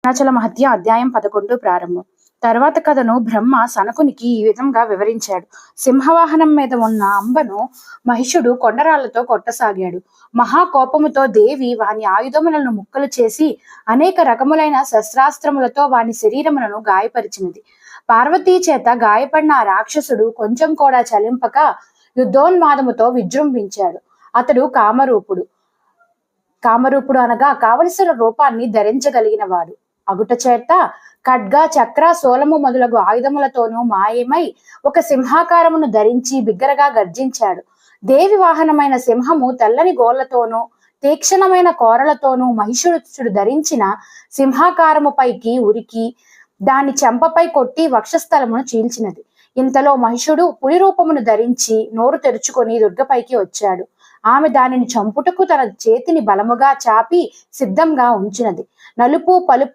అరుణాచల మహత్య అధ్యాయం 11 ప్రారంభం. తర్వాత కథను బ్రహ్మ సనకునికి ఈ విధంగా వివరించాడు. సింహవాహనం మీద ఉన్న అంబను మహిషుడు కొండరాళ్లతో కొట్టసాగాడు. మహాకోపముతో దేవి వాని ఆయుధములను ముక్కలు చేసి అనేక రకములైన శస్త్రాస్త్రములతో వాని శరీరములను గాయపరిచినది. పార్వతీ చేత గాయపడిన ఆ రాక్షసుడు కొంచెం కూడా చలింపక యుద్ధోన్మాదముతో విజృంభించాడు. అతడు కామరూపుడు అనగా కావలసిన రూపాన్ని ధరించగలిగిన వాడు అగుట చేత ఖడ్గ చక్ర సోలము మొదలగు ఆయుధములతోనూ మాయమై ఒక సింహాకారమును ధరించి బిగ్గరగా గర్జించాడు. దేవి వాహనమైన సింహము తెల్లని గోళ్లతోనూ తీక్షణమైన కోరలతోనూ మహిషుడు ధరించిన సింహాకారము పైకి ఉరికి దాని చెంపపై కొట్టి వక్షస్థలమును చీల్చినది. ఇంతలో మహిషుడు పులి రూపమును ధరించి నోరు తెరుచుకొని దుర్గపైకి వచ్చాడు. ఆమె దానిని చంపుటకు తన చేతిని బలముగా చాపి సిద్ధంగా ఉంచినది. నలుపు పలుపు